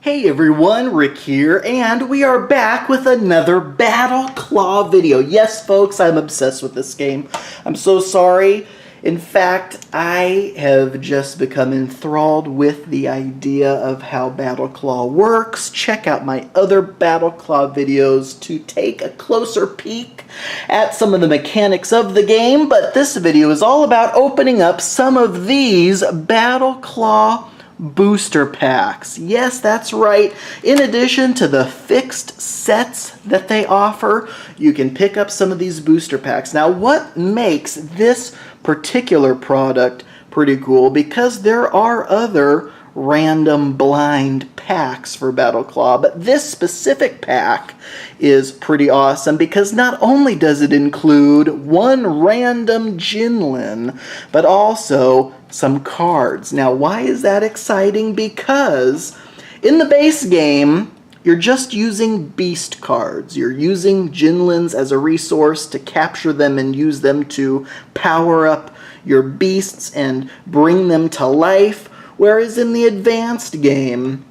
Hey everyone, Rick here, and we are back with another BattleClaw video. Yes, folks, I'm obsessed with this game. I'm so sorry. In fact, I have just become enthralled with the idea of how BattleClaw works. Check out my other BattleClaw videos to take a closer peek at some of the mechanics of the game, but this video is all about opening up some of these BattleClaw booster packs. Yes, that's right. In addition to the fixed sets that they offer, you can pick up some of these booster packs. Now, what makes this particular product pretty cool, because there are other random blind packs for BattleClaw, but this specific pack is pretty awesome because not only does it include one random Jinlin, but also some cards. Now, why is that exciting? Because in the base game, you're just using beast cards. You're using Jinlins as a resource to capture them and use them to power up your beasts and bring them to life. Whereas in the advanced game,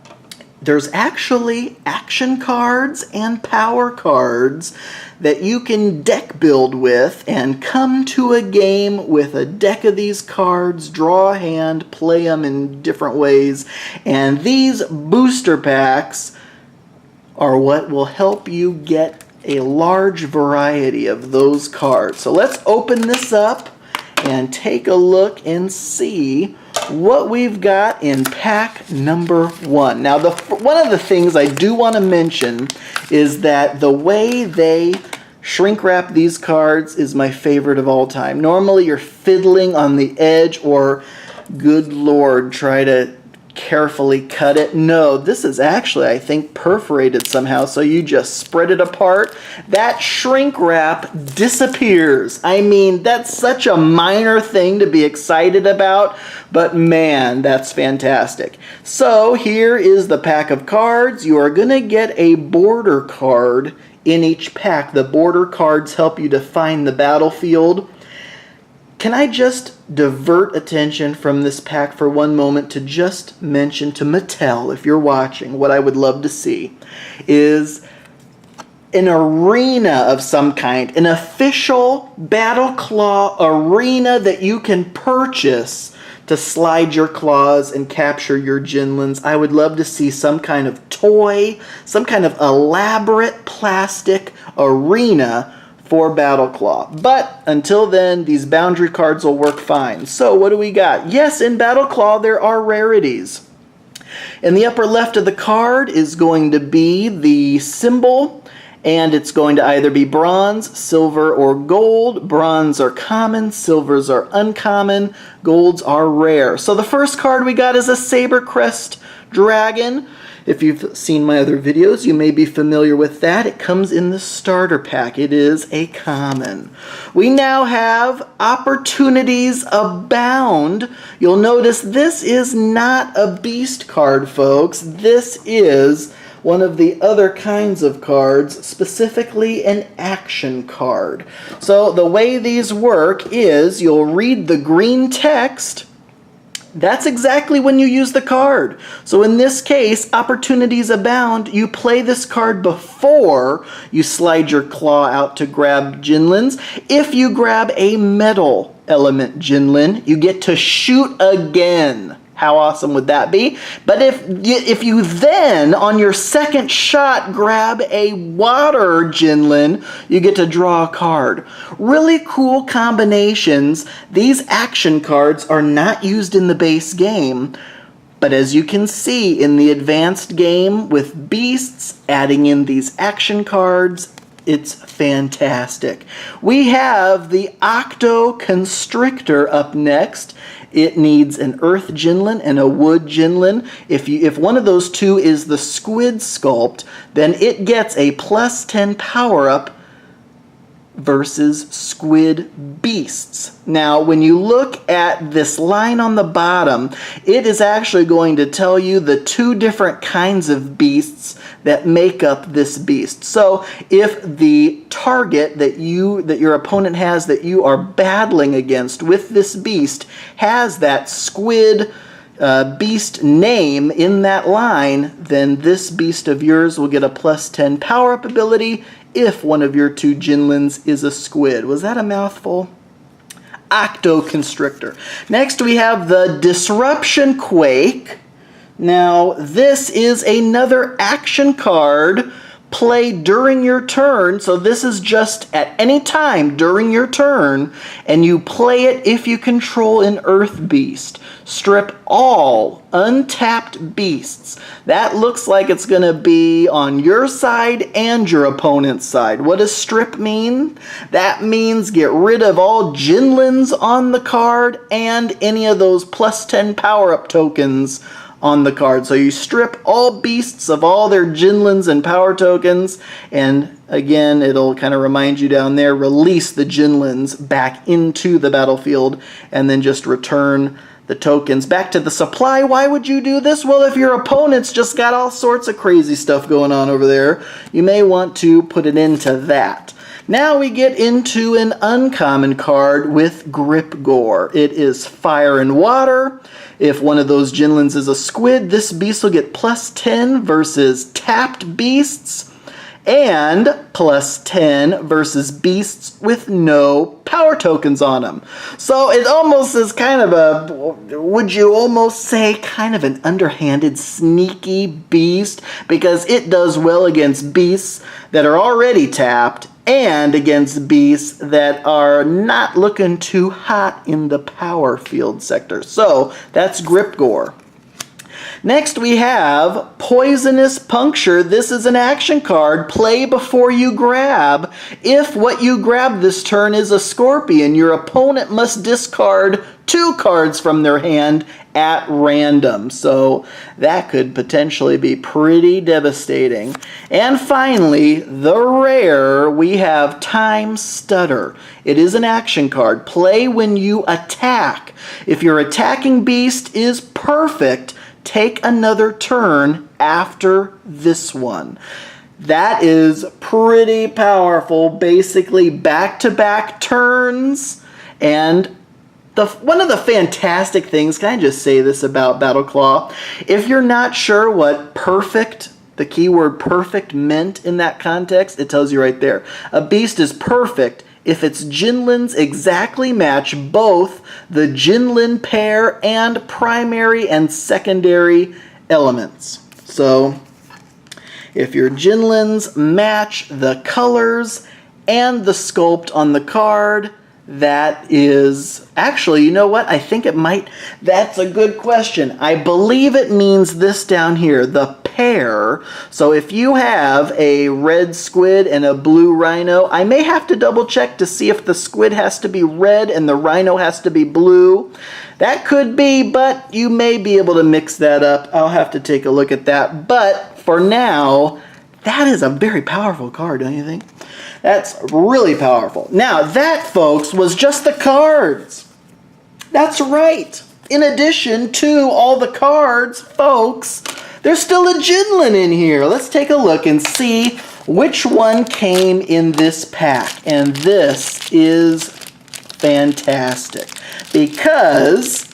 there's actually action cards and power cards that you can deck build with and come to a game with a deck of these cards, draw a hand, play them in different ways. And these booster packs are what will help you get a large variety of those cards. So let's open this up and take a look and see what we've got in pack number 1. Now, one of the things I do want to mention is that the way they shrink wrap these cards is my favorite of all time. Normally, you're fiddling on the edge or, good Lord, try to carefully cut it. No, this is actually, I think, perforated somehow, so you just spread it apart. That shrink wrap disappears. I mean, that's such a minor thing to be excited about, but man, that's fantastic. So here is the pack of cards. You are going to get a border card in each pack. The border cards help you define the battlefield. Can I just divert attention from this pack for one moment to just mention to Mattel, if you're watching, what I would love to see is an arena of some kind, an official BattleClaw arena that you can purchase to slide your claws and capture your Jinlins. I would love to see some kind of toy, some kind of elaborate plastic arena for BattleClaw. But until then, these boundary cards will work fine. So what do we got? Yes, in BattleClaw there are rarities. In the upper left of the card is going to be the symbol, and it's going to either be bronze, silver, or gold. Bronze are common, silvers are uncommon, golds are rare. So the first card we got is a Saber Crest Dragon. If you've seen my other videos, you may be familiar with that. It comes in the starter pack. It is a common. We now have Opportunities Abound. You'll notice this is not a beast card, folks. This is one of the other kinds of cards, specifically an action card. So the way these work is you'll read the green text. That's exactly when you use the card. So in this case, Opportunities Abound, you play this card before you slide your claw out to grab Jinlins. If you grab a metal element Jinlin, you get to shoot again. How awesome would that be? But if you then, on your second shot, grab a water Jinlin, you get to draw a card. Really cool combinations. These action cards are not used in the base game, but as you can see in the advanced game with beasts, adding in these action cards, it's fantastic. We have the OctoConstrictor up next. It needs an earth Jinlin and a wood Jinlin. If one of those two is the squid sculpt, then it gets a +10 power-up versus squid beasts. Now, when you look at this line on the bottom, it is actually going to tell you the two different kinds of beasts that make up this beast. So if the target that your opponent has that you are battling against with this beast has that squid beast name in that line, then this beast of yours will get a +10 power-up ability if one of your 2 Jinlins is a squid. Was that a mouthful? OctoConstrictor. Next we have the Disruption Quake. Now this is another action card. Play during your turn, so this is just at any time during your turn, and you play it if you control an Earth Beast. Strip all untapped beasts. That looks like it's going to be on your side and your opponent's side. What does strip mean? That means get rid of all Jinlins on the card and any of those +10 power-up tokens on the card. So you strip all beasts of all their Jinlins and power tokens, and again, it'll kind of remind you down there, release the Jinlins back into the battlefield, and then just return the tokens back to the supply. Why would you do this? Well, if your opponent's just got all sorts of crazy stuff going on over there, you may want to put it into that. Now we get into an uncommon card with Grip Gore. It is fire and water. If one of those Jinlins is a squid, this beast will get +10 versus tapped beasts and +10 versus beasts with no power tokens on them. So it almost is kind of a, would you almost say, kind of an underhanded, sneaky beast, because it does well against beasts that are already tapped and against beasts that are not looking too hot in the power field sector. So that's Grip Gore. Next we have Poisonous Puncture. This is an action card. Play before you grab. If what you grab this turn is a scorpion, your opponent must discard 2 cards from their hand at random. So that could potentially be pretty devastating. And finally, the rare, we have Time Stutter. It is an action card. Play when you attack. If your attacking beast is perfect, take another turn after this one. That is pretty powerful. Basically back-to-back turns. And one of the fantastic things, can I just say this about BattleClaw? If you're not sure what perfect, the keyword perfect, meant in that context, it tells you right there. A beast is perfect if its Jinlins exactly match both the Jinlin pair and primary and secondary elements. So if your Jinlins match the colors and the sculpt on the card, that is, actually, you know what? I think it might, that's a good question. I believe it means this down here, the pair. So if you have a red squid and a blue rhino, I may have to double check to see if the squid has to be red and the rhino has to be blue. That could be, but you may be able to mix that up. I'll have to take a look at that. But for now, that is a very powerful card, don't you think? That's really powerful. Now, that, folks, was just the cards. That's right. In addition to all the cards, folks, there's still a Jinlin in here. Let's take a look and see which one came in this pack. And this is fantastic, because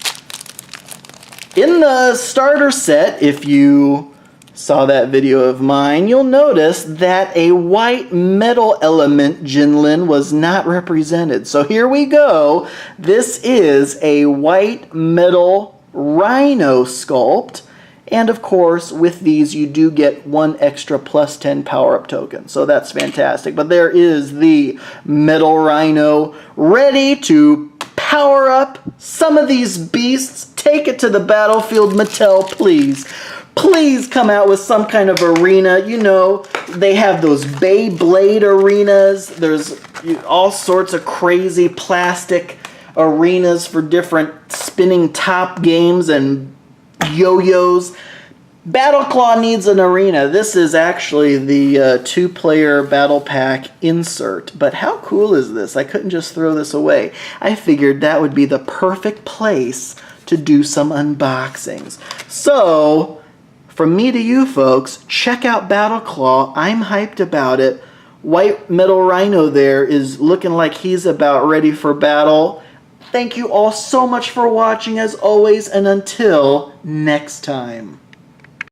in the starter set, if you saw that video of mine, you'll notice that a white metal element Jinlin was not represented. So here we go. This is a white metal Rhino sculpt. And of course, with these, you do get 1 extra +10 power-up token. So that's fantastic. But there is the metal Rhino ready to power up some of these beasts. Take it to the battlefield, Mattel, please. Please come out with some kind of arena. You know, they have those Beyblade arenas. There's all sorts of crazy plastic arenas for different spinning top games and yo-yos. BattleClaw needs an arena. This is actually the 2-player battle pack insert. But how cool is this? I couldn't just throw this away. I figured that would be the perfect place to do some unboxings. So from me to you folks, check out BattleClaw. I'm hyped about it. White metal Rhino there is looking like he's about ready for battle. Thank you all so much for watching as always, and until next time.